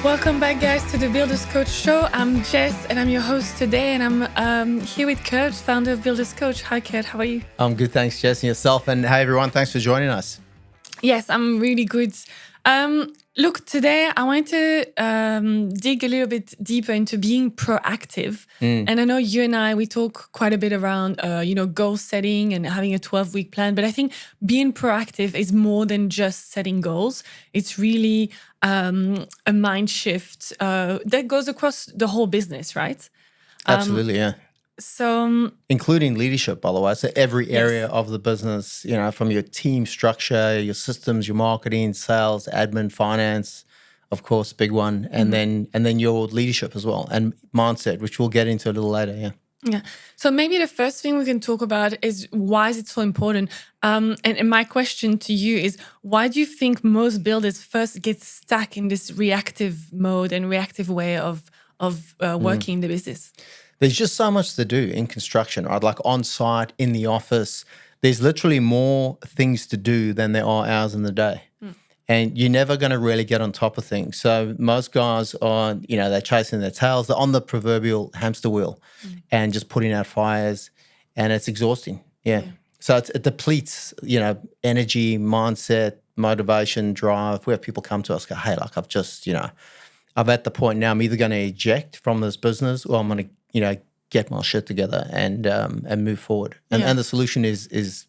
Welcome back, guys, to the Builders Coach Show. I'm Jess, and I'm your host today, and I'm here with Kurt, founder of Builders Coach. Hi, Kurt. How are you? I'm good, thanks, Jess, and yourself. And hey, everyone, thanks for joining us. Yes, I'm really good. Look, today I wanted to dig a little bit deeper into being proactive. And I know you and I, we talk quite a bit around, goal setting and having a 12-week plan. But I think being proactive is more than just setting goals. It's really a mind shift that goes across the whole business, right? Absolutely, yeah. So, Including leadership, by the way. So every area of the business, from your team structure, your systems, your marketing, sales, admin, finance, of course, big one, and then your leadership as well, and mindset, which we'll get into a little later. Yeah. Yeah. So maybe the first thing we can talk about is why is it so important? And my question to you is, why do you think most builders first get stuck in this reactive mode and reactive way of working in the business? There's just so much to do in construction, right? Like on site, in the office, there's literally more things to do than there are hours in the day. And you're never going to really get on top of things. So most guys are, they're chasing their tails. They're on the proverbial hamster wheel and just putting out fires, and it's exhausting. Yeah. So it depletes, energy, mindset, motivation, drive. We have people come to us go, hey, like I'm at the point now I'm either going to eject from this business or I'm going to, get my shit together and move forward. And the solution is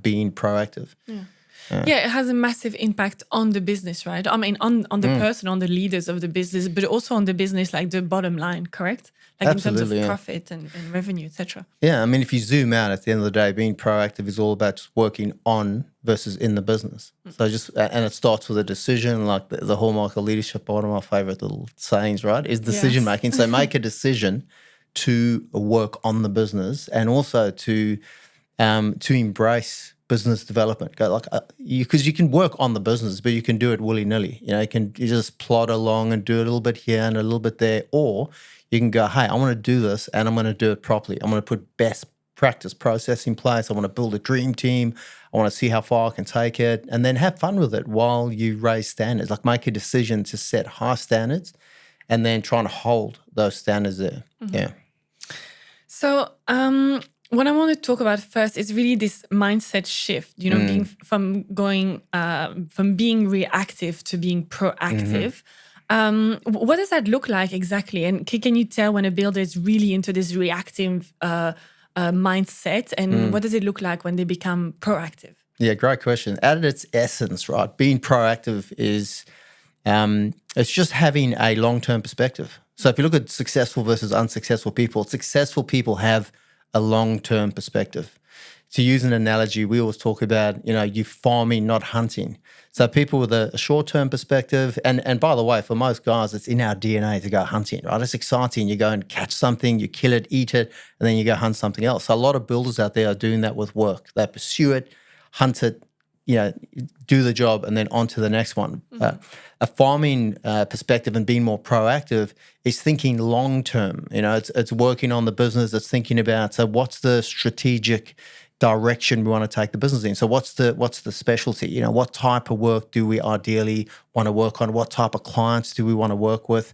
being proactive. Yeah, it has a massive impact on the business, right? I mean, on the person, on the leaders of the business, but also on the business, like the bottom line, correct? Like Absolutely, in terms of profit and revenue, etc. Yeah, I mean, if you zoom out at the end of the day, being proactive is all about just working on versus in the business. So and it starts with a decision, like the hallmark of leadership, one of my favorite little sayings, right, is decision making. So make a decision to work on the business and also to embrace business development. Because you can work on the business, but you can do it willy-nilly. You just plod along and do a little bit here and a little bit there, or you can go, hey, I want to do this and I'm going to do it properly. I'm going to put best practice process in place. I want to build a dream team. I want to see how far I can take it, and then have fun with it while you raise standards. Like make a decision to set high standards and then trying to hold those standards there. Yeah. So what I want to talk about first is really this mindset shift, being from being reactive to being proactive. What does that look like exactly? And can you tell when a builder is really into this reactive mindset, and what does it look like when they become proactive? Yeah, great question. At its essence, right, being proactive is it's just having a long-term perspective. So if you look at successful versus unsuccessful people, successful people have a long-term perspective. To use an analogy, we always talk about, you farming, not hunting. So people with a short-term perspective, and by the way, for most guys, it's in our DNA to go hunting, right? It's exciting. You go and catch something, you kill it, eat it, and then you go hunt something else. So a lot of builders out there are doing that with work. They pursue it, hunt it, do the job, and then on to the next one. A farming perspective and being more proactive is thinking long-term. It's working on the business. It's thinking about, so what's the strategic direction we want to take the business in? So what's the specialty? What type of work do we ideally want to work on? What type of clients do we want to work with?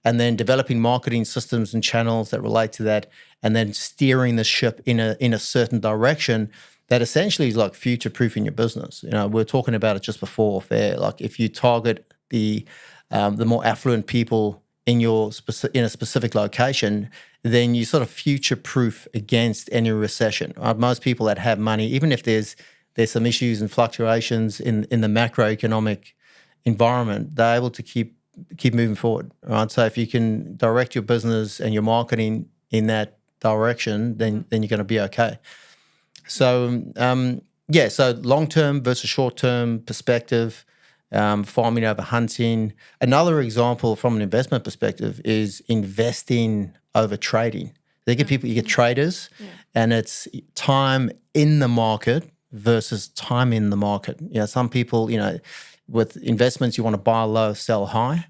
And then developing marketing systems and channels that relate to that, and then steering the ship in a certain direction that essentially is like future-proofing your business. We're talking about it just before off air. Like if you target the more affluent people in a specific location, then you sort of future-proof against any recession. Most people that have money, even if there's some issues and fluctuations in the macroeconomic environment, they're able to keep moving forward. Right. So if you can direct your business and your marketing in that direction, then you're going to be okay. So so long-term versus short-term perspective, farming over hunting. Another example from an investment perspective is investing over trading. You get traders, and it's time in the market versus time in the market. Some people, with investments, you want to buy low, sell high,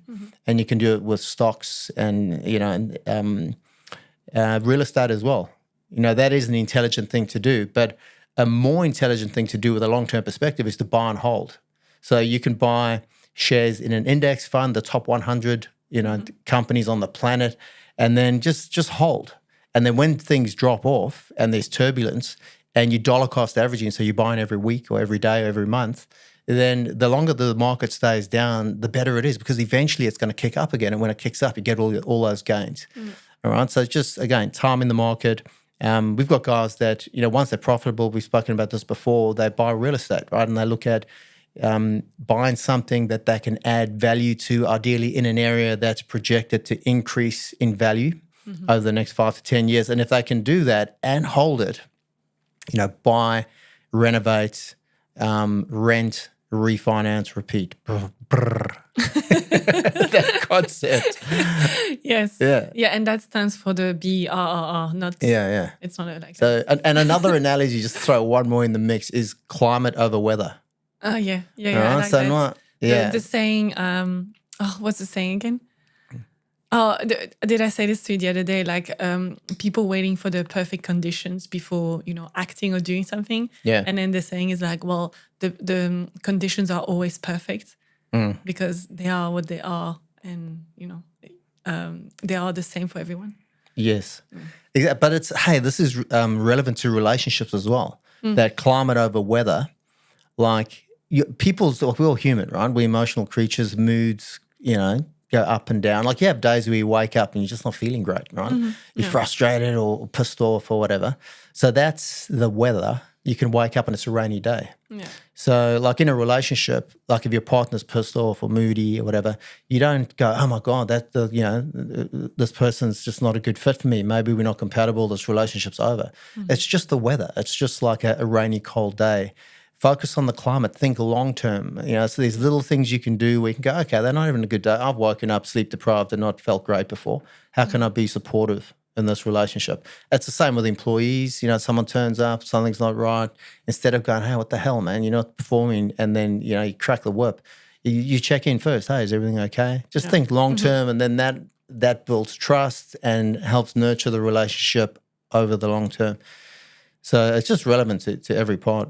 and you can do it with stocks and, real estate as well. That is an intelligent thing to do, but a more intelligent thing to do with a long-term perspective is to buy and hold. So you can buy shares in an index fund, the top 100, companies on the planet, and then just hold. And then when things drop off and there's turbulence and you dollar cost averaging, so you're buying every week or every day or every month, then the longer the market stays down, the better it is, because eventually it's going to kick up again. And when it kicks up, you get all those gains. All right. So it's just, again, time in the market. We've got guys that, once they're profitable, we've spoken about this before, they buy real estate, right? And they look at buying something that they can add value to, ideally in an area that's projected to increase in value over the next 5 to 10 years. And if they can do that and hold it, buy, renovate, rent, refinance, repeat. That concept. Yes. Yeah. Yeah, and that stands for the BRRR, not. Yeah. It's not like. So, and another analogy, just to throw one more in the mix, is climate over weather. Oh yeah. I Right? like So that. not, yeah. The saying. What's the saying again? Oh, did I say this to you the other day? Like people waiting for the perfect conditions before acting or doing something. Yeah. And then the saying is like, well, the conditions are always perfect because they are what they are, and they are the same for everyone. Yes. Exactly. But this is relevant to relationships as well. That climate over weather, like we're all human, right? We're emotional creatures, moods, go up and down. Like you have days where you wake up and you're just not feeling great, right? You're frustrated or pissed off or whatever. So that's the weather. You can wake up and it's a rainy day. Yeah. So like in a relationship, like if your partner's pissed off or moody or whatever, you don't go, oh my God, this person's just not a good fit for me. Maybe we're not compatible. This relationship's over. It's just the weather. It's just like a rainy, cold day. Focus on the climate. Think long term. So these little things you can do where you can go, okay, they're not having a good day. I've woken up sleep deprived and not felt great before. How can I be supportive in this relationship? It's the same with employees. Someone turns up, something's not right. Instead of going, hey, what the hell, man? You're not performing, and then you crack the whip. You check in first. Hey, is everything okay? Just think long term, and then that builds trust and helps nurture the relationship over the long term. So it's just relevant to every part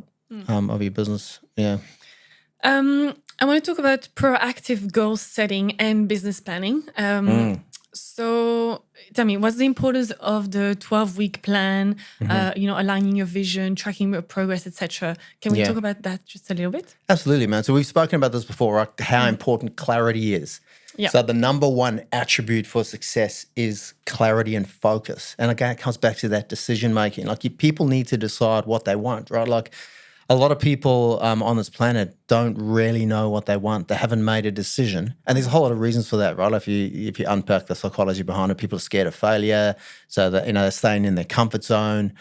of your business. Yeah. I want to talk about proactive goal setting and business planning. So tell me, what's the importance of the 12-week plan, aligning your vision, tracking your progress, etc.? Can we talk about that just a little bit? Absolutely, man. So we've spoken about this before, right? How important clarity is. Yeah. So the number one attribute for success is clarity and focus. And again, it comes back to that decision making. Like people need to decide what they want, right? Like a lot of people on this planet don't really know what they want. They haven't made a decision. And there's a whole lot of reasons for that, right? If you unpack the psychology behind it, people are scared of failure. So that, they're staying in their comfort zone.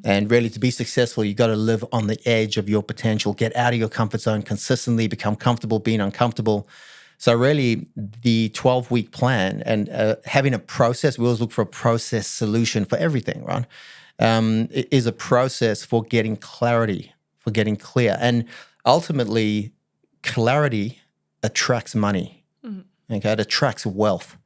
And really to be successful, you got to live on the edge of your potential, get out of your comfort zone consistently, become comfortable being uncomfortable. So really the 12-week plan and having a process, we always look for a process solution for everything, right? It is a process for getting clarity, for getting clear. And ultimately, clarity attracts money. Okay, it attracts wealth.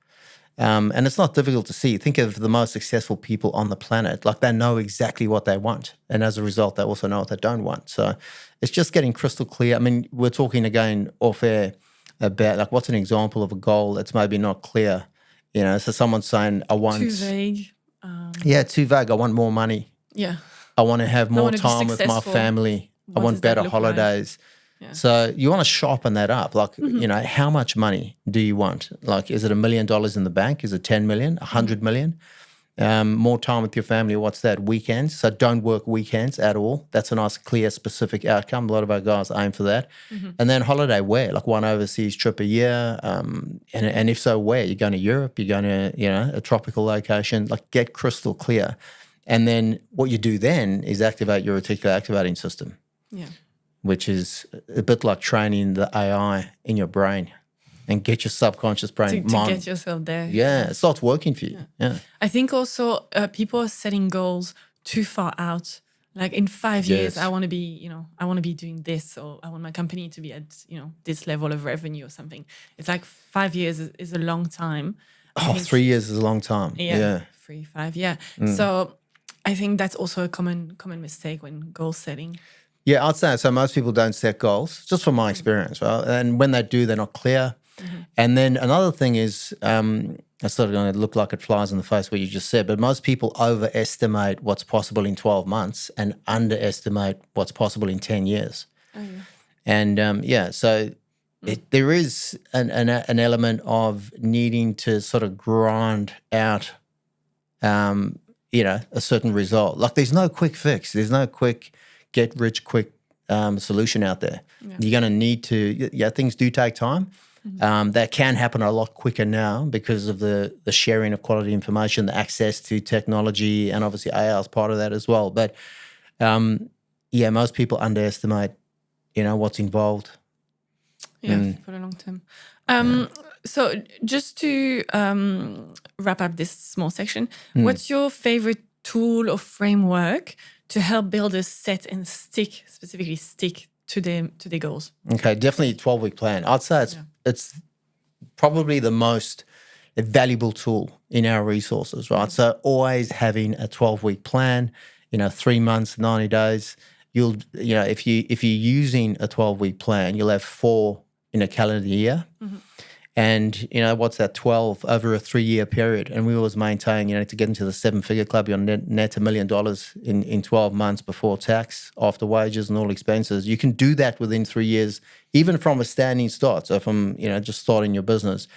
And it's not difficult to see. Think of the most successful people on the planet. Like they know exactly what they want. And as a result, they also know what they don't want. So it's just getting crystal clear. I mean, we're talking again off air about like what's an example of a goal that's maybe not clear. So someone's saying, I want... Too vague. Too vague. I want more money. Yeah. I want to have more time with my family. I want better holidays. Like? Yeah. So you want to sharpen that up. Like, how much money do you want? Like, is it $1 million in the bank? Is it 10 million, 100 million? More time with your family. What's that? Weekends. So don't work weekends at all. That's a nice, clear, specific outcome. A lot of our guys aim for that. And then holiday where? Like one overseas trip a year. And if so, where? You're going to Europe. You're going to, a tropical location. Like get crystal clear. And then what you do then is activate your reticular activating system. Yeah. Which is a bit like training the AI in your brain and get your subconscious brain. To get yourself there. Yeah, it starts working for you. Yeah. I think also people are setting goals too far out. Like in 5 years, I want to be, I want to be doing this, or I want my company to be at, this level of revenue or something. It's like 5 years is a long time. 3 years is a long time. Yeah. 3, 5, yeah. So I think that's also a common mistake when goal setting. Yeah, I'd say so. Most people don't set goals, just from my experience, right? And when they do, they're not clear. And then another thing is, it's sort of going to look like it flies in the face what you just said, but most people overestimate what's possible in 12 months and underestimate what's possible in 10 years. Oh, yeah. And so there is an element of needing to sort of grind out, a certain result. Like there's no quick fix. There's no quick get rich quick solution out there. Yeah. You're going to need to, things do take time. That can happen a lot quicker now because of the sharing of quality information, the access to technology, and obviously AI is part of that as well. But most people underestimate, what's involved. For the long term. So just to wrap up this small section, what's your favorite tool or framework to help builders set and specifically stick to their goals? Okay, definitely 12-week plan. I'd say it's probably the most valuable tool in our resources, right? So always having a 12-week plan, 3 months, 90 days. If you're using a 12-week plan, you'll have 4 in a calendar year. And, what's that, 12 over a 3-year period? And we always maintain, to get into the 7-figure club, you're net $1 million in 12 months before tax, after wages and all expenses. You can do that within 3 years, even from a standing start. So from, just starting your business.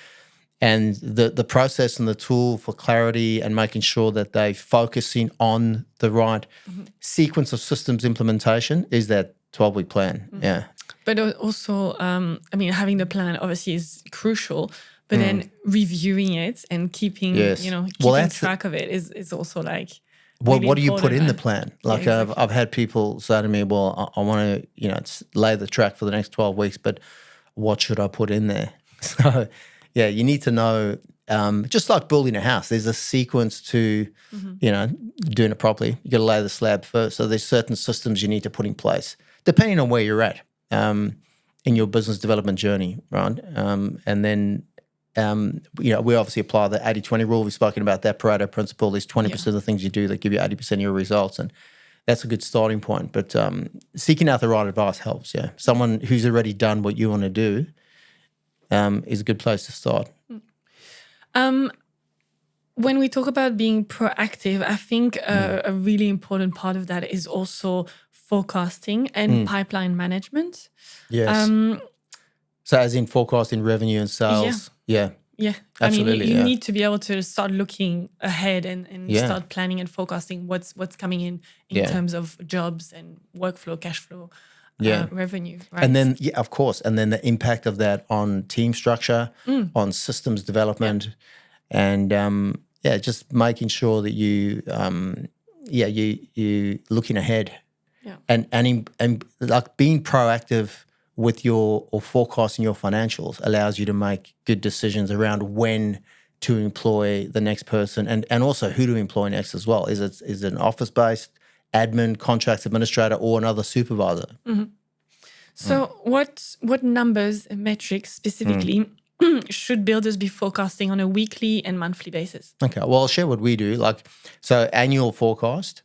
And the process and the tool for clarity and making sure that they're focusing on the right sequence of systems implementation is that 12-week plan. Yeah. But also, having the plan obviously is crucial, but then reviewing it and keeping track of it is also like. Well, really what do you put important, in the right? plan? Like exactly. I've had people say to me, well, I want to, lay the track for the next 12 weeks, but what should I put in there? So, you need to know, just like building a house, there's a sequence to, doing it properly. You got to lay the slab first. So there's certain systems you need to put in place, depending on where you're at. In your business development journey, right? And then, we obviously apply the 80-20 rule. We've spoken about that Pareto principle. There's 20% of the things you do that give you 80% of your results. And that's a good starting point. But seeking out the right advice helps, Someone who's already done what you want to do is a good place to start. When we talk about being proactive, I think a really important part of that is also forecasting and pipeline management. Yes. So as in forecasting revenue and sales. Yeah. Absolutely. You need to be able to start looking ahead and start planning and forecasting what's coming in terms of jobs and workflow, cash flow, revenue. Right? And then, of course, and then the impact of that on team structure, on systems development, and just making sure that you looking ahead. Yeah. And like being proactive with or forecasting your financials allows you to make good decisions around when to employ the next person and also who to employ next as well. Is it an office-based admin, contracts administrator, or another supervisor? So what numbers and metrics specifically should builders be forecasting on a weekly and monthly basis? Okay, well, I'll share what we do. So annual forecast.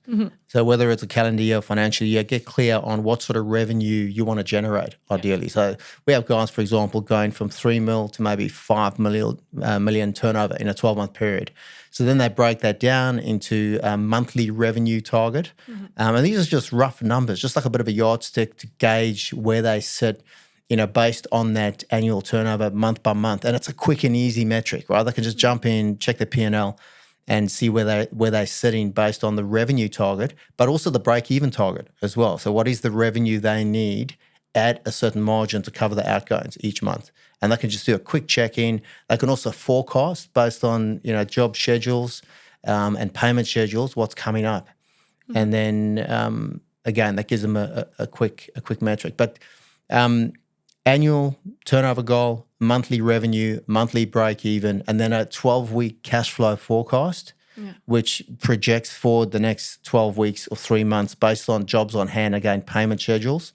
So whether it's a calendar year or financial year, get clear on what sort of revenue you want to generate, ideally. So we have guys, for example, going from 3 mil to maybe 5 million turnover in a 12-month period. So then they break that down into a monthly revenue target. And these are just rough numbers, just like a bit of a yardstick to gauge where they sit, based on that annual turnover month by month. And it's a quick and easy metric, right? They can just jump in, check the P&L and see where they're sitting based on the revenue target, but also the break-even target as well. So what is the revenue they need at a certain margin to cover the outgoings each month? And they can just do a quick check-in. They can also forecast based on, job schedules and payment schedules, what's coming up. And then, again, that gives them a quick metric. But annual turnover goal, monthly revenue, monthly break even, and then a 12-week cash flow forecast, which projects forward the next 12 weeks or 3 months based on jobs on hand, again, payment schedules.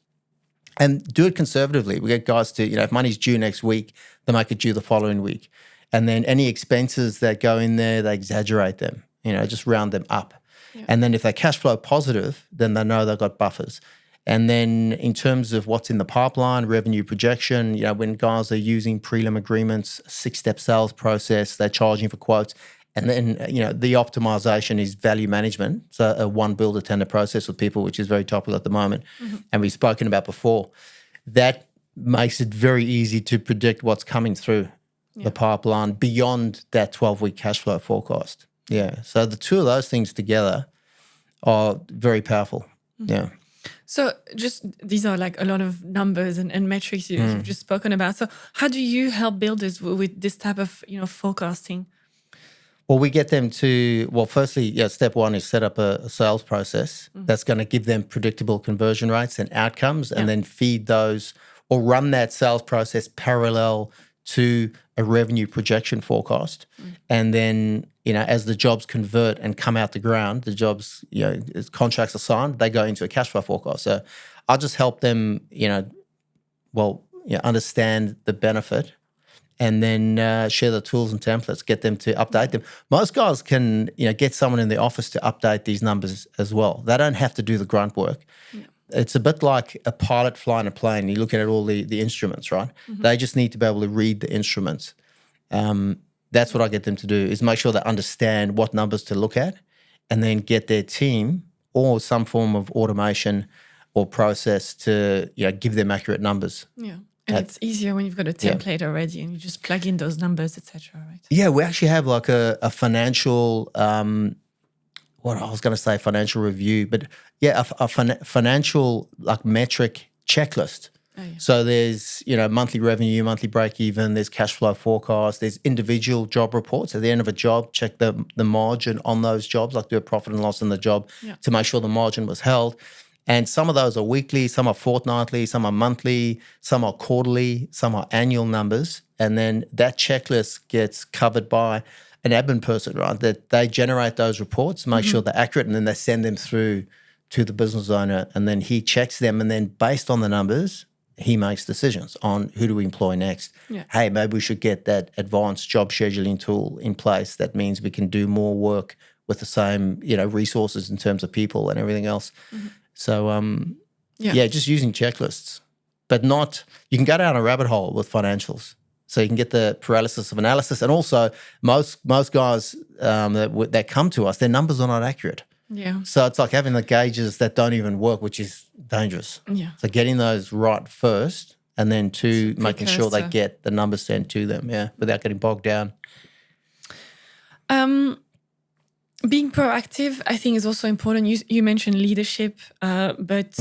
And do it conservatively. We get guys to, if money's due next week, they make it due the following week. And then any expenses that go in there, they exaggerate them, just round them up. Yeah. And then if they're cash flow positive, then they know they've got buffers. And then in terms of what's in the pipeline, revenue projection, when guys are using prelim agreements, 6-step sales process, they're charging for quotes. And then, the optimization is value management. So a one builder tender process with people, which is very topical at the moment. And we've spoken about before. That makes it very easy to predict what's coming through the pipeline beyond that 12-week cash flow forecast. Yeah. So the two of those things together are very powerful. Yeah. So just these are like a lot of numbers and metrics you've just spoken about. So how do you help builders with this type of forecasting? Well, we get them to, firstly, step one is set up a sales process that's going to give them predictable conversion rates and outcomes, and then feed those or run that sales process parallel to a revenue projection forecast. And then, as the jobs convert and come out the ground, the jobs, as contracts are signed, they go into a cash flow forecast. So I'll just help them, understand the benefit, and then share the tools and templates, get them to update them. Most guys can, get someone in the office to update these numbers as well. They don't have to do the grunt work. Yeah. It's a bit like a pilot flying a plane. You're looking at all the instruments, right? They just need to be able to read the instruments. That's what I get them to do, is make sure they understand what numbers to look at, and then get their team or some form of automation or process to give them accurate numbers. Yeah. And it's easier when you've got a template already and you just plug in those numbers, etc. Right? Yeah, we actually have like a financial, financial review, but a financial like metric checklist. Oh, yeah. So there's, monthly revenue, monthly break even, there's cash flow forecast, there's individual job reports. At the end of a job, check the margin on those jobs, like do a profit and loss in the job to make sure the margin was held. And some of those are weekly, some are fortnightly, some are monthly, some are quarterly, some are annual numbers. And then that checklist gets covered by an admin person, right? That they generate those reports, make sure they're accurate, and then they send them through to the business owner, and then he checks them. And then based on the numbers, he makes decisions on who do we employ next. Yeah. Hey, maybe we should get that advanced job scheduling tool in place. That means we can do more work with the same, resources in terms of people and everything else. So, just using checklists, but you can go down a rabbit hole with financials. So you can get the paralysis of analysis. And also most guys that come to us, their numbers are not accurate. Yeah. So it's like having the gauges that don't even work, which is dangerous. Yeah. So getting those right first, and then making sure they get the numbers sent to them, without getting bogged down. Being proactive, I think, is also important. You mentioned leadership, but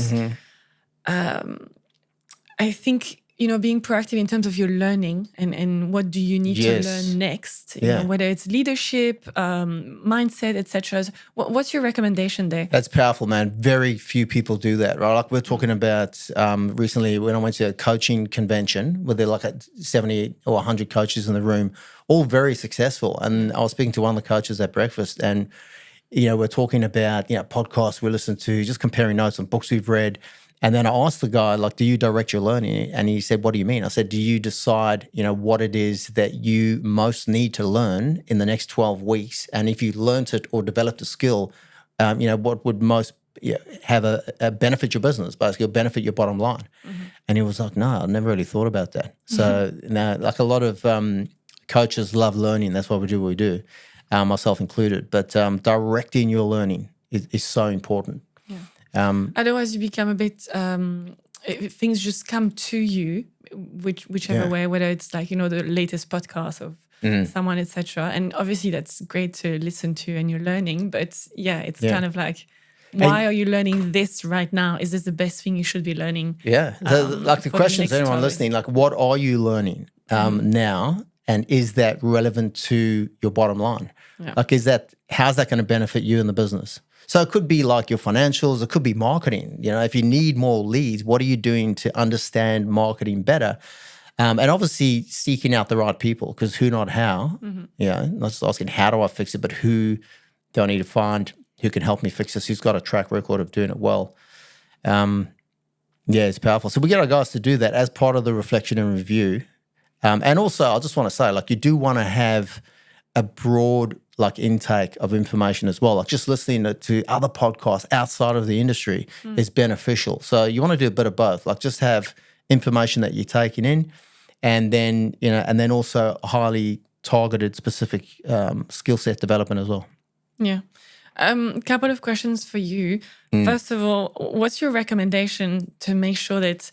I think, being proactive in terms of your learning and what do you need to learn next, whether it's leadership, mindset, etc. What's your recommendation there? That's powerful, man. Very few people do that, right? Like we're talking about recently when I went to a coaching convention where there are like 70 or 100 coaches in the room, all very successful. And I was speaking to one of the coaches at breakfast, and, we're talking about, podcasts we listen to, just comparing notes on books we've read. And then I asked the guy, like, do you direct your learning? And he said, what do you mean? I said, do you decide, what it is that you most need to learn in the next 12 weeks? And if you learnt it or developed a skill, what would most have a benefit your business, basically, or benefit your bottom line? And he was like, no, I never really thought about that. So now, like a lot of coaches love learning. That's why we do what we do, myself included. But directing your learning is so important. Otherwise, you become a bit. Things just come to you, whichever way. Whether it's like the latest podcast of someone, etc. And obviously, that's great to listen to, and you're learning. But it's kind of like, why are you learning this right now? Is this the best thing you should be learning? Yeah, like the question to anyone listening, like, what are you learning now, and is that relevant to your bottom line? Yeah. Like, how's that going to benefit you in the business? So it could be like your financials, it could be marketing. If you need more leads, what are you doing to understand marketing better? And obviously seeking out the right people, because who, not how. Not just asking how do I fix it, but who do I need to find who can help me fix this, who's got a track record of doing it well. It's powerful. So we get our guys to do that as part of the reflection and review. And also, I just want to say, like, you do want to have a broad like intake of information as well. Like just listening to other podcasts outside of the industry is beneficial. So you want to do a bit of both. Like just have information that you're taking in, and then also highly targeted specific skill set development as well. Yeah. Couple of questions for you. First of all, what's your recommendation to make sure that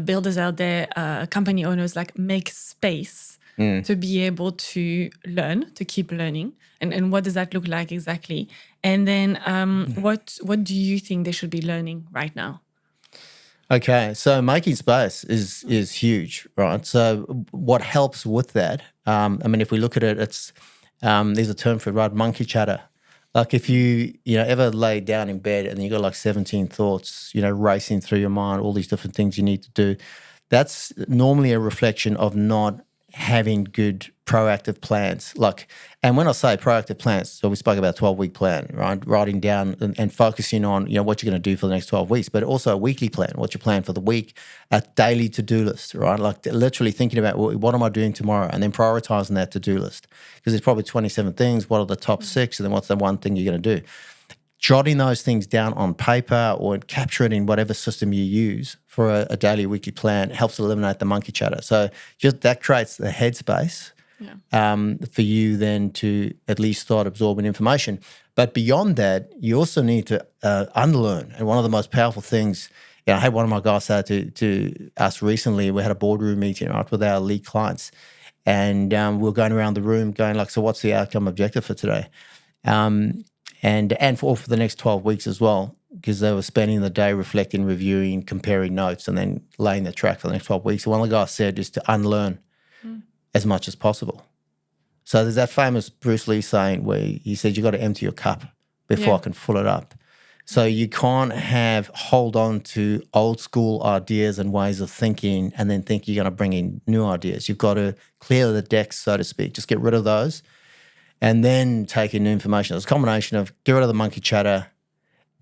builders out there, company owners, like make space to be able to learn, to keep learning? And what does that look like exactly? And then what do you think they should be learning right now? Okay, so making space is huge, right? So what helps with that? I mean, if we look at it, it's there's a term for it, right? Monkey chatter. Like if you ever lay down in bed and you got like 17 thoughts, racing through your mind, all these different things you need to do, that's normally a reflection of not having good proactive plans. And when I say proactive plans, so we spoke about a 12-week plan, right? Writing down and focusing on, what you're going to do for the next 12 weeks, but also a weekly plan, what's your plan for the week, a daily to-do list, right? Like literally thinking about what am I doing tomorrow, and then prioritizing that to-do list. Because there's probably 27 things, what are the top 6, and then what's the one thing you're going to do? Jotting those things down on paper or capture it in whatever system you use for a daily, weekly plan helps eliminate the monkey chatter. So just that creates the headspace for you then to at least start absorbing information. But beyond that, you also need to unlearn. And one of the most powerful things, I had one of my guys say to us recently, we had a boardroom meeting, right, with our lead clients. And we were going around the room going like, so what's the outcome objective for today? And for the next 12 weeks as well, because they were spending the day reflecting, reviewing, comparing notes, and then laying the track for the next 12 weeks. So one of the guys said is to unlearn as much as possible. So there's that famous Bruce Lee saying where he said, you got to empty your cup before I can fill it up. So you can't hold on to old school ideas and ways of thinking and then think you're going to bring in new ideas. You've got to clear the decks, so to speak. Just get rid of those. And then take in new information. It's a combination of get rid of the monkey chatter,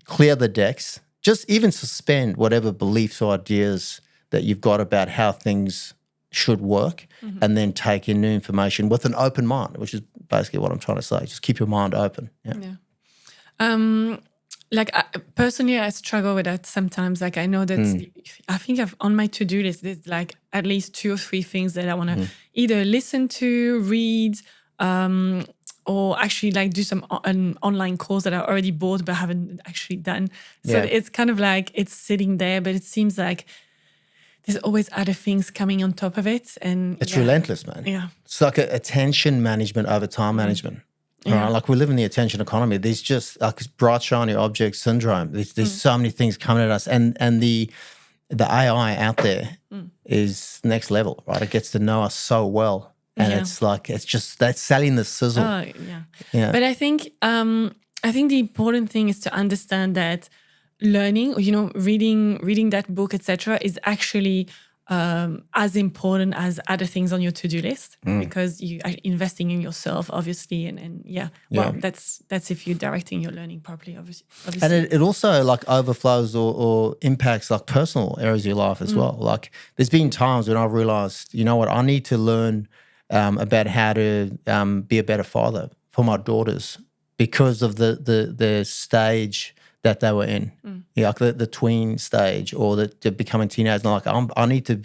clear the decks, just even suspend whatever beliefs or ideas that you've got about how things should work, and then take in new information with an open mind, which is basically what I'm trying to say. Just keep your mind open. Personally, I struggle with that sometimes. Like I know that I think on my to-do list, there's like at least 2 or 3 things that I want to either listen to, read, or actually like do some an online course that I already bought but haven't actually done. So it's kind of like it's sitting there, but it seems like there's always other things coming on top of it. And it's relentless, man. Yeah. It's like attention management over time management. Right? Like we live in the attention economy. There's just like bright, shiny object syndrome. There's so many things coming at us. And the AI out there is next level, right? It gets to know us so well. And it's like that's selling the sizzle. Oh, yeah. But I think the important thing is to understand that learning, reading that book, etc., is actually as important as other things on your to-do list because you are investing in yourself, obviously, and that's if you're directing your learning properly, obviously. And it also like overflows or impacts like personal areas of your life as well. Like there's been times when I've realized, I need to learn about how to be a better father for my daughters because of the stage that they were in, like the tween stage or the becoming teenagers. And like I need to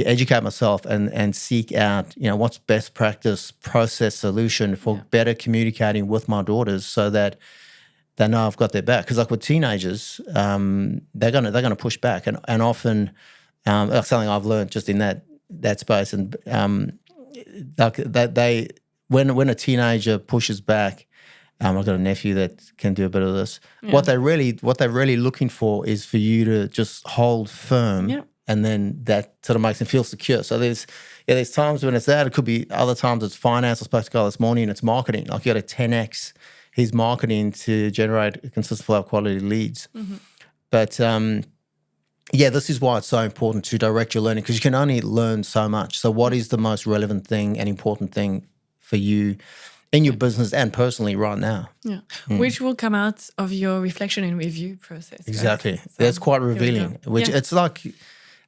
educate myself and seek out, what's best practice, process, solution for better communicating with my daughters so that they know I've got their back. Because like with teenagers, they're gonna push back, and often like something I've learned just in that space and. Like that when a teenager pushes back, I've got a nephew that can do a bit of this. Yeah. What they're really looking for is for you to just hold firm, and then that sort of makes them feel secure. So there's times when it's that. It could be other times it's finance. I spoke to a guy this morning and it's marketing. Like you got to 10x his marketing to generate a consistent flow of quality leads. But this is why it's so important to direct your learning because you can only learn so much. So what is the most relevant thing and important thing for you in your business and personally right now? Yeah, which will come out of your reflection and review process. Exactly. Right? So that's quite revealing, which it's like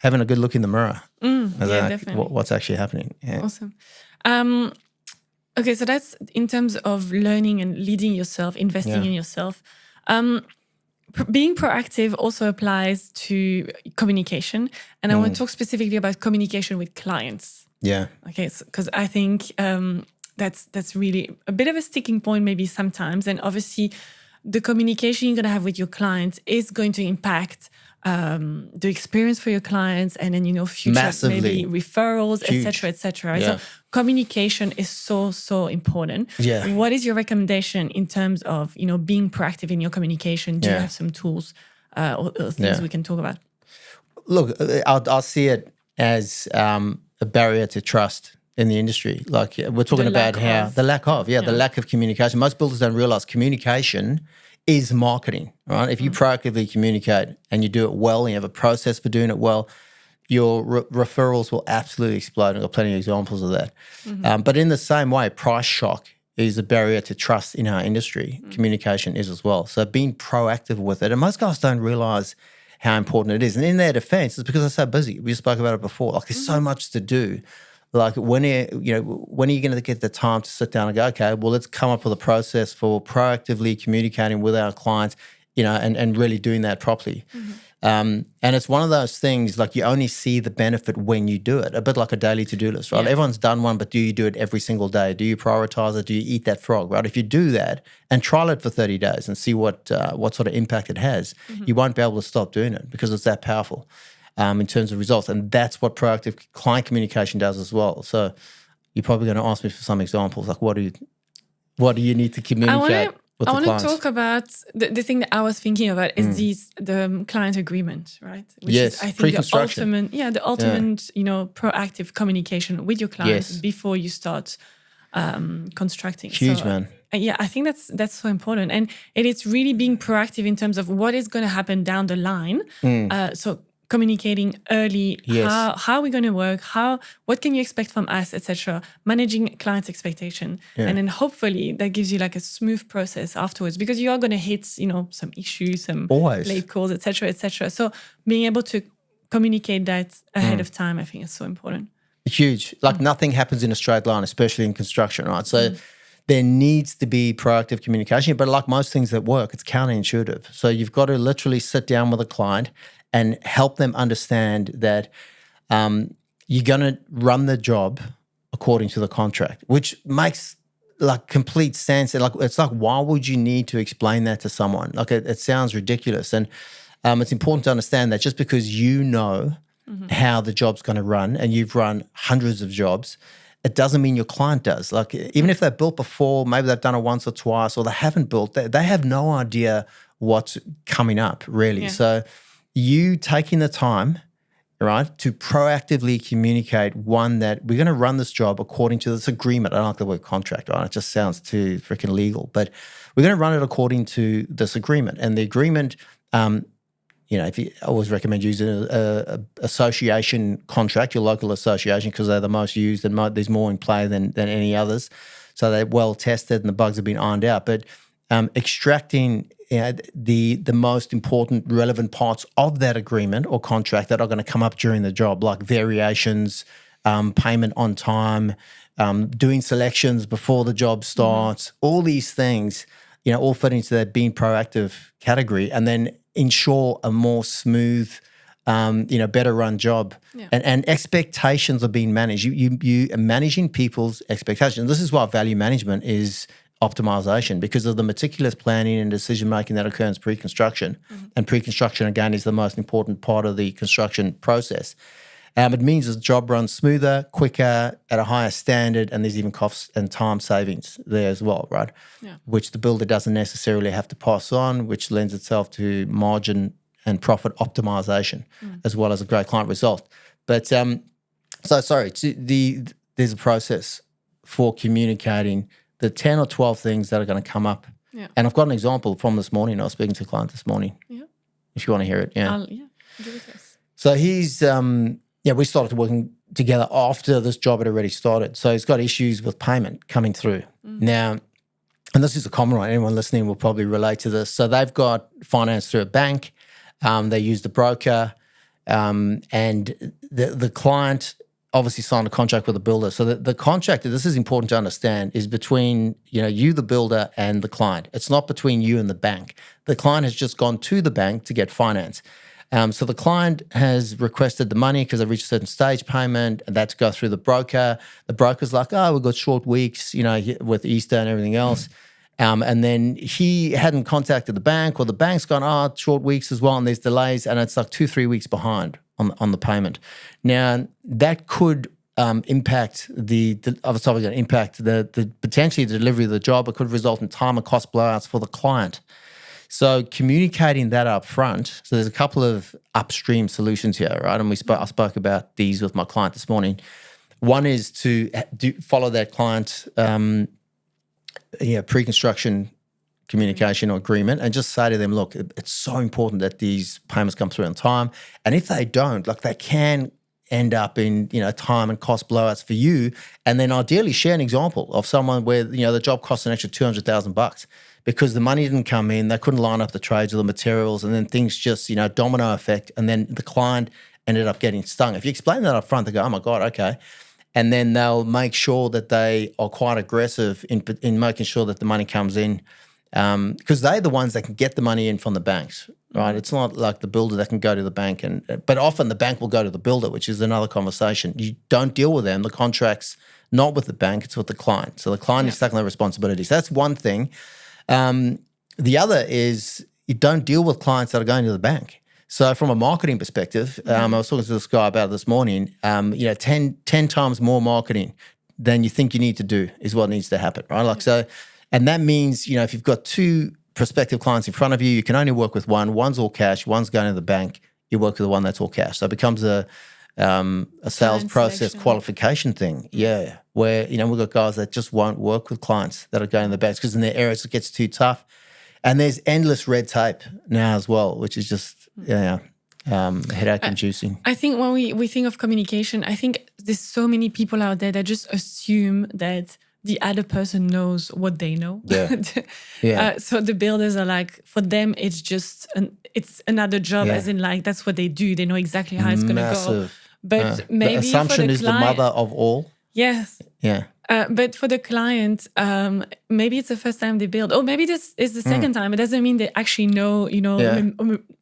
having a good look in the mirror. Definitely. What's actually happening. Yeah. Awesome. Okay, so that's in terms of learning and leading yourself, investing in yourself. Being proactive also applies to communication. And I want to talk specifically about communication with clients. Yeah. Okay, because I think that's really a bit of a sticking point maybe sometimes. And obviously, the communication you're going to have with your clients is going to impact the experience for your clients, and then future Massively. maybe referrals, Huge. etc., etc. Yeah. So communication is so important. Yeah. What is your recommendation in terms of being proactive in your communication? Do you have some tools or things we can talk about? Look, I'll see it as a barrier to trust in the industry. Like we're talking about how the lack of communication. Most builders don't realize communication is marketing, right? If you proactively communicate and you do it well and you have a process for doing it well, your referrals will absolutely explode. I've got plenty of examples of that. But in the same way, price shock is a barrier to trust in our industry. Communication is as well. So being proactive with it. And most guys don't realize how important it is. And in their defense, it's because they're so busy. We spoke about it before. Like there's so much to do. Like when are you going to get the time to sit down and go, okay, well, let's come up with a process for proactively communicating with our clients, and really doing that properly. And it's one of those things, like you only see the benefit when you do it, a bit like a daily to-do list, right? Yeah. Everyone's done one, but do you do it every single day? Do you prioritize it? Do you eat that frog, right? If you do that and trial it for 30 days and see what sort of impact it has, you won't be able to stop doing it because it's that powerful. In terms of results. And that's what proactive client communication does as well. So you're probably going to ask me for some examples, like what do you need to communicate with the clients? I want to talk about the thing that I was thinking about is the client agreement, right? Which is, I think, pre-construction. the ultimate, proactive communication with your clients before you start constructing. Huge, man. Yeah, I think that's so important. And it is really being proactive in terms of what is going to happen down the line. So communicating early, how are we going to work, what can you expect from us, etc. Managing clients' expectation, and then hopefully that gives you like a smooth process afterwards, because you are going to hit some issues, some late calls, etc., etc. So being able to communicate that ahead of time, I think is so important. Huge. Like nothing happens in a straight line, especially in construction, right? So there needs to be proactive communication, but like most things that work, it's counterintuitive. So you've got to literally sit down with a client and help them understand that you're going to run the job according to the contract, which makes like complete sense. And it's like, why would you need to explain that to someone? Like it sounds ridiculous. And it's important to understand that just because you know how the job's going to run and you've run hundreds of jobs, it doesn't mean your client does. Like even if they've built before, maybe they've done it once or twice, or they haven't built, they have no idea what's coming up really. Yeah. So you taking the time, right, to proactively communicate, one, that we're going to run this job according to this agreement. I don't like the word contract, right? It just sounds too freaking legal. But we're going to run it according to this agreement. And the agreement, if you I always recommend using a association contract, your local association, because they're the most used and there's more in play than any others. So they're well tested and the bugs have been ironed out. But extracting the most important relevant parts of that agreement or contract that are going to come up during the job, like variations, payment on time, doing selections before the job starts, all these things, all fit into that being proactive category, and then ensure a more smooth, better run job. Yeah. And expectations are being managed. You are managing people's expectations. This is why value management is optimization, because of the meticulous planning and decision-making that occurs pre-construction. And pre-construction, again, is the most important part of the construction process. It means the job runs smoother, quicker, at a higher standard, and there's even costs and time savings there as well, right? Yeah. Which the builder doesn't necessarily have to pass on, which lends itself to margin and profit optimization, as well as a great client result. But there's a process for communicating the 10 or 12 things that are going to come up. Yeah. And I've got an example from this morning. I was speaking to a client this morning. Yeah. If you want to hear it, give it to us. So he's, we started working together after this job had already started. So he's got issues with payment coming through. Now, and this is a common one. Anyone listening will probably relate to this. So they've got finance through a bank. They use the broker. And the client obviously signed a contract with the builder. So the contract, this is important to understand, is between you, the builder, and the client. It's not between you and the bank. The client has just gone to the bank to get finance. So the client has requested the money because they've reached a certain stage payment, and that's go through the broker. The broker's like, oh, we've got short weeks, with Easter and everything else. And then he hadn't contacted the bank, or the bank's gone, oh, short weeks as well, and there's delays, and it's like 2-3 weeks behind on the payment. Now, that could impact obviously going to impact the potentially the delivery of the job. It could result in time and cost blowouts for the client. So communicating that up front. So there's a couple of upstream solutions here, right? And I spoke about these with my client this morning. One is to follow that client pre-construction communication or agreement, and just say to them, look, it's so important that these payments come through on time. And if they don't, like, they can end up in, time and cost blowouts for you. And then ideally share an example of someone where, the job costs an extra $200,000 because the money didn't come in, they couldn't line up the trades or the materials, and then things just, domino effect, and then the client ended up getting stung. If you explain that up front, they go, oh my God, okay. And then they'll make sure that they are quite aggressive in making sure that the money comes in, because they're the ones that can get the money in from the banks, right? It's not like the builder that can go to the bank, but often the bank will go to the builder, which is another conversation. You don't deal with them. The contract's not with the bank, it's with the client. So the client is taking their responsibilities. That's one thing. The other is you don't deal with clients that are going to the bank. So from a marketing perspective, I was talking to this guy about it this morning, 10 times more marketing than you think you need to do is what needs to happen, right? Like, so, and that means, if you've got 2 prospective clients in front of you, you can only work with one. One's all cash, one's going to the bank. You work with the one that's all cash. So it becomes a sales process qualification thing. Yeah. Where, we've got guys that just won't work with clients that are going to the banks because in their areas it gets too tough. And there's endless red tape now as well, which is just, headache inducing. I think when we think of communication, I think there's so many people out there that just assume that the other person knows what they know. Yeah. So the builders are like, for them, it's just it's another job, as in like that's what they do. They know exactly how it's going to go. But maybe the assumption for the is client, the mother of all. Yes. Yeah. But for the client, maybe it's the first time they build, or maybe this is the second time. It doesn't mean they actually know,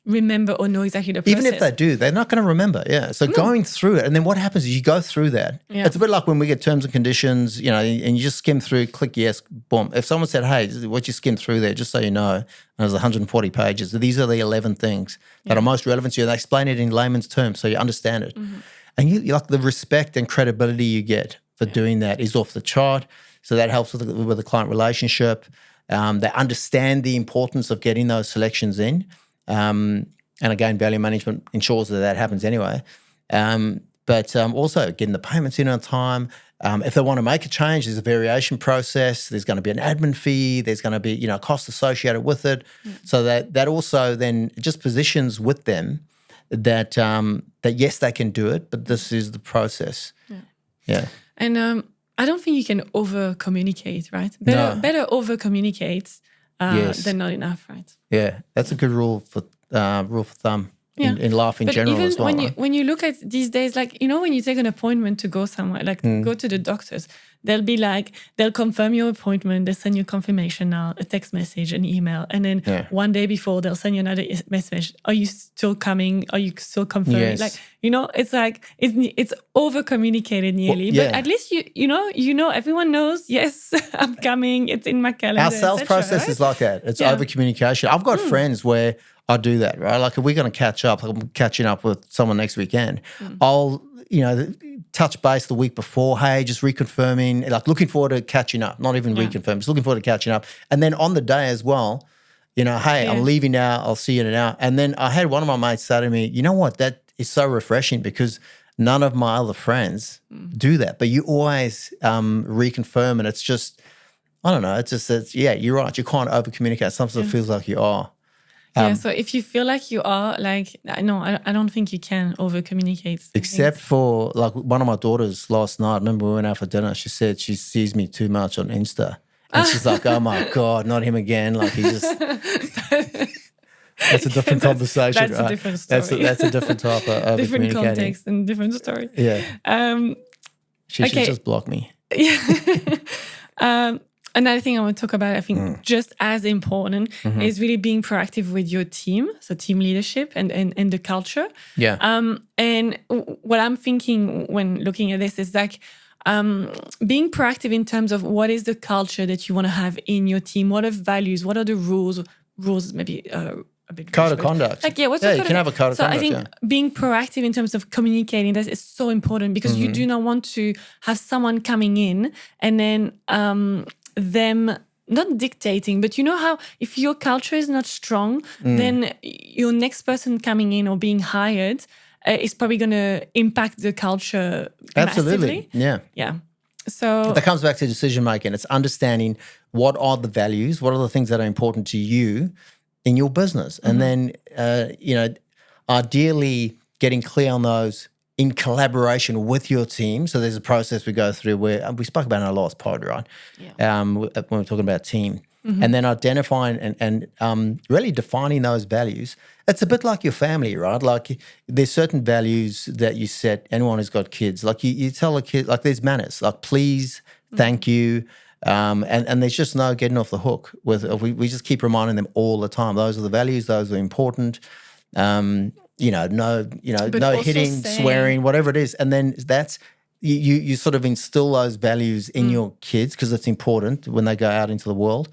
remember or know exactly the process. Even if they do, they're not going to remember. Yeah. So going through it, and then what happens is you go through that. Yeah. It's a bit like when we get terms and conditions, and you just skim through, click yes, boom. If someone said, hey, what you skimmed through there, just so you know, and there's 140 pages, these are the 11 things that are most relevant to you. And they explain it in layman's terms so you understand it. Mm-hmm. And you like the respect and credibility you get for doing that is off the chart. So that helps with the client relationship. They understand the importance of getting those selections in. And again, value management ensures that happens anyway. But also getting the payments in on time. If they want to make a change, there's a variation process. There's going to be an admin fee. There's going to be, cost associated with it. So that also then just positions with them that yes, they can do it, but this is the process. Yeah. And I don't think you can over-communicate, right? Better over-communicate than not enough, right? Yeah, that's a good rule for thumb in life in general as well. When you look at these days, like, when you take an appointment to go somewhere, like go to the doctors, they'll confirm your appointment, they'll send you confirmation now, a text message, an email, and then one day before they'll send you another message. Are you still coming? Are you still confirming? Yes. Like, it's like it's over communicated nearly, but at least you know everyone knows. Yes, I'm coming. It's in my calendar. Our sales process is like that. It's over communication. I've got friends where I do that, right? Like if we're going to catch up, like I'm catching up with someone next weekend, I'll touch base the week before. Hey, just reconfirming, like looking forward to catching up. Not even reconfirming, just looking forward to catching up. And then on the day as well, hey, I'm leaving now. I'll see you now. And then I had one of my mates say to me, you know what? That is so refreshing because none of my other friends do that. But you always reconfirm, and it's just, I don't know. You're right. You can't over communicate. Sometimes it feels like you are. So if you feel like you are, like, no, I don't think you can over-communicate. Except for, like, one of my daughters last night, I remember we went out for dinner, she said she sees me too much on Insta. And she's like, oh, my God, not him again. Like, he just... That's a different conversation. That's right? a different story. That's a different type of Different communicating. context and different story. Yeah. She should okay. just block me. Yeah. Another thing I want to talk about, I think just as important, is really being proactive with your team, so team leadership and the culture. Yeah. And what I'm thinking when looking at this is like being proactive in terms of what is the culture that you want to have in your team, what are values, what are the rules maybe a bit Code of conduct. Like, yeah, what's yeah, the you code can have a code of so conduct. I think being proactive in terms of communicating that is so important because you do not want to have someone coming in and then them not dictating, but you know how if your culture is not strong, then your next person coming in or being hired is probably going to impact the culture Absolutely. massively. Yeah. So that comes back to decision making. It's understanding what are the values, what are the things that are important to you in your business, and then ideally getting clear on those in collaboration with your team. So there's a process we go through where we spoke about in our last pod, right? Yeah. When we're talking about team. And then identifying and really defining those values. It's a bit like your family, right? Like there's certain values that you set. Anyone who's got kids, like you tell a kid, like there's manners, like please, thank you, and there's just no getting off the hook. We just keep reminding them all the time. Those are the values. Those are important. No hitting, swearing, whatever it is, and then that's. You sort of instill those values in your kids because it's important when they go out into the world.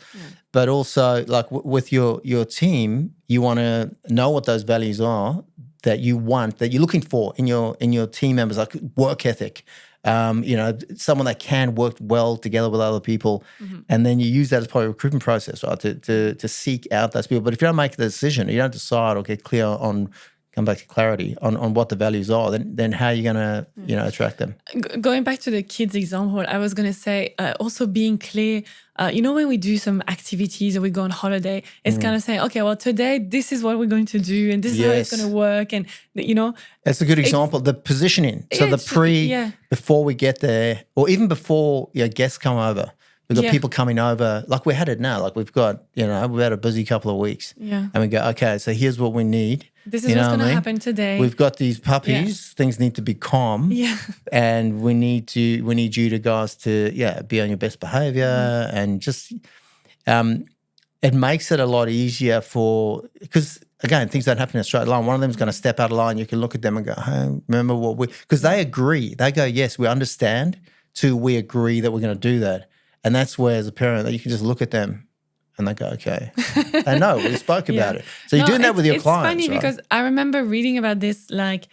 But also, like with your team, you want to know what those values are that you want, that you're looking for in your team members, like work ethic. Someone that can work well together with other people, and then you use that as part of the recruitment process, right? To seek out those people. But if you don't make the decision, you don't decide or get clear on. Come back to clarity on what the values are, then how are you going to, attract them? Going back to the kids example, I was going to say also being clear, when we do some activities or we go on holiday, it's kind of saying, okay, well, today this is what we're going to guests and this is how it's going to work. And, That's a good example. The positioning. So before we get there, or even before guests come over, we've got people coming over, like we had it now, like we've got, we've had a busy couple of weeks. Yeah. And we go, okay, so here's what we need. This is what's going to happen today. We've got these puppies. Yeah. Things need to be calm. Yeah. And we need you guys to be on your best behavior and just it makes it a lot easier because again, things don't happen in a straight line. One of them is going to step out of line. You can look at them and go, hey, remember what because they agree. They go, yes, we understand. We agree that we're going to do that. And that's where as a parent that you can just look at them and they go, okay. I know, we spoke about it. So you're doing that with your clients, It's funny right? because I remember reading about this like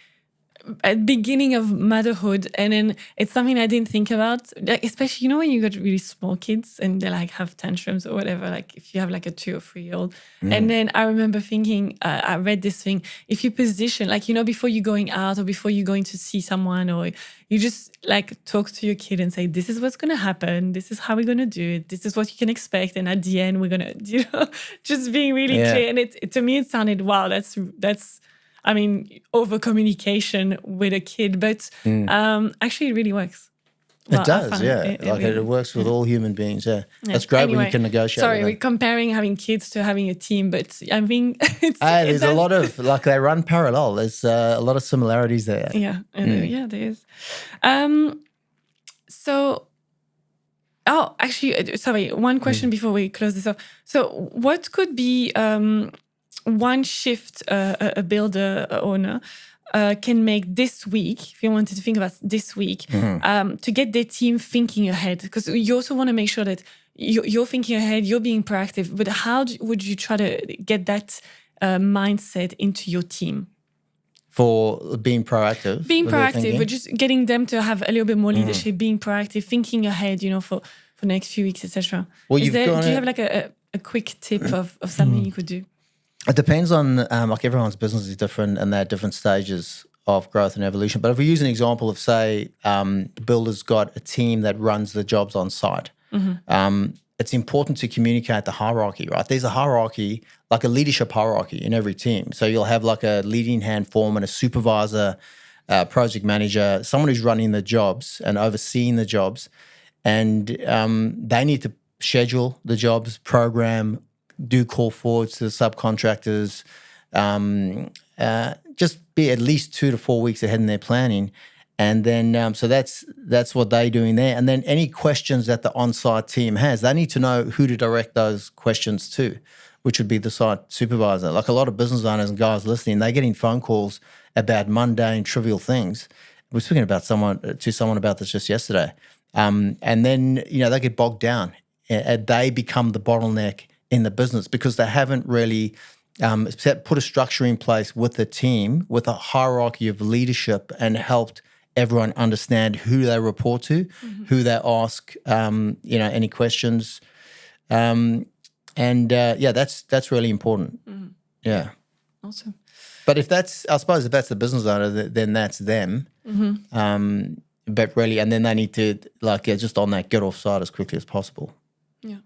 at the beginning of motherhood, and then it's something I didn't think about, like, especially, when you got really small kids and they like have tantrums or whatever, like if you have like a 2 or 3 year old. And then I remember thinking, I read this thing, if you position, like, before you're going out or before you're going to see someone, or you just like talk to your kid and say, this is what's going to happen. This is how we're going to do it. This is what you can expect. And at the end, we're going to, just being really clear. And to me, it sounded, wow, that's over communication with a kid, but actually it really works. Well, it does, it works with all human beings, That's great when you can negotiate. Sorry, we're comparing having kids to having a team, but I mean, there's a lot of, like, they run parallel. There's a lot of similarities there. Yeah, there is. Sorry, one question before we close this off. So what could be one shift a builder owner can make this week, if you wanted to think about this week, to get their team thinking ahead? Because you also want to make sure that you're thinking ahead, you're being proactive, but how would you try to get that mindset into your team? For being proactive? Being proactive, but just getting them to have a little bit more leadership, being proactive, thinking ahead, for the next few weeks, etc. Well, do you have like a quick tip of something you could do? It depends on, like, everyone's business is different and they're at different stages of growth and evolution. But if we use an example of, say, the builder's got a team that runs the jobs on site, it's important to communicate the hierarchy, right? There's a hierarchy, like a leadership hierarchy in every team. So you'll have like a leading hand foreman, a supervisor, project manager, someone who's running the jobs and overseeing the jobs. And they need to schedule the jobs, program, do call forwards to the subcontractors. Just be at least 2 to 4 weeks ahead in their planning. And then, so that's what they're doing there. And then any questions that the on-site team has, they need to know who to direct those questions to, which would be the site supervisor. Like a lot of business owners and guys listening, they're getting phone calls about mundane, trivial things. We were speaking about someone about this just yesterday. And then, they get bogged down. They become the bottleneck in the business because they haven't really put a structure in place with the team, with a hierarchy of leadership, and helped everyone understand who they report to, who they ask, any questions. That's really important. Yeah. Awesome. But if that's the business owner, then that's them. But really, and then they need to just on that, get off site as quickly as possible. Yeah.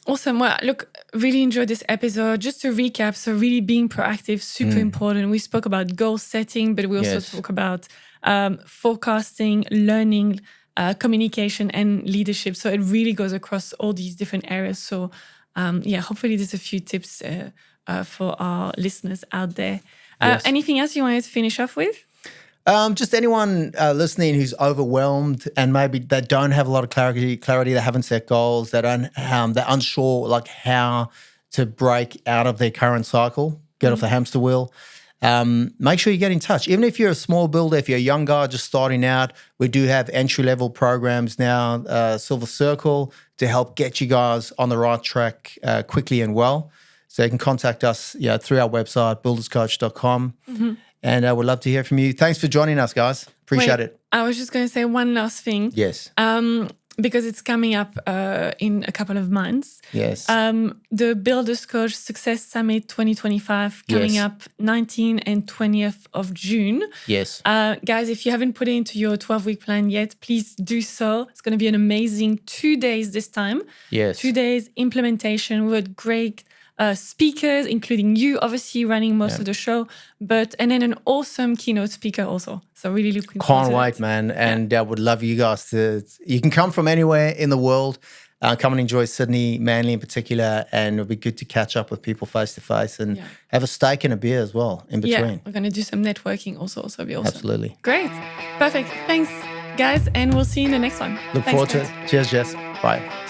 Awesome. Well, look, really enjoyed this episode. Just to recap, so really being proactive, super important. We spoke about goal setting, but we also talk about forecasting, learning, communication, and leadership. So it really goes across all these different areas. So hopefully there's a few tips for our listeners out there. Anything else you wanted to finish off with? Just anyone listening who's overwhelmed and maybe they don't have a lot of clarity, they haven't set goals, they're unsure how to break out of their current cycle, get off the hamster wheel. Make sure you get in touch. Even if you're a small builder, if you're a young guy just starting out, we do have entry-level programs now, Silver Circle, to help get you guys on the right track quickly and well. So you can contact us through our website, builderscoach.com. And I would love to hear from you. Thanks for joining us, guys. Appreciate it. I was just going to say one last thing. Yes. Because it's coming up in a couple of months. Yes. The Builders Coach Success Summit 2025 coming up 19th and 20th of June. Yes. Guys, if you haven't put it into your 12-week plan yet, please do so. It's going to be an amazing 2 days this time. Yes. 2 days implementation with great speakers, including you, obviously running most of the show, and then an awesome keynote speaker also. So really looking forward to it. Can't wait, man. And I would love you guys you can come from anywhere in the world, come and enjoy Sydney, Manly in particular, and it'll be good to catch up with people face to face and have a steak and a beer as well in between. Yeah, we're going to do some networking also, so it'll be awesome. Absolutely. Great. Perfect. Thanks, guys, and we'll see you in the next one. Look forward to it. Cheers, Jess. Bye.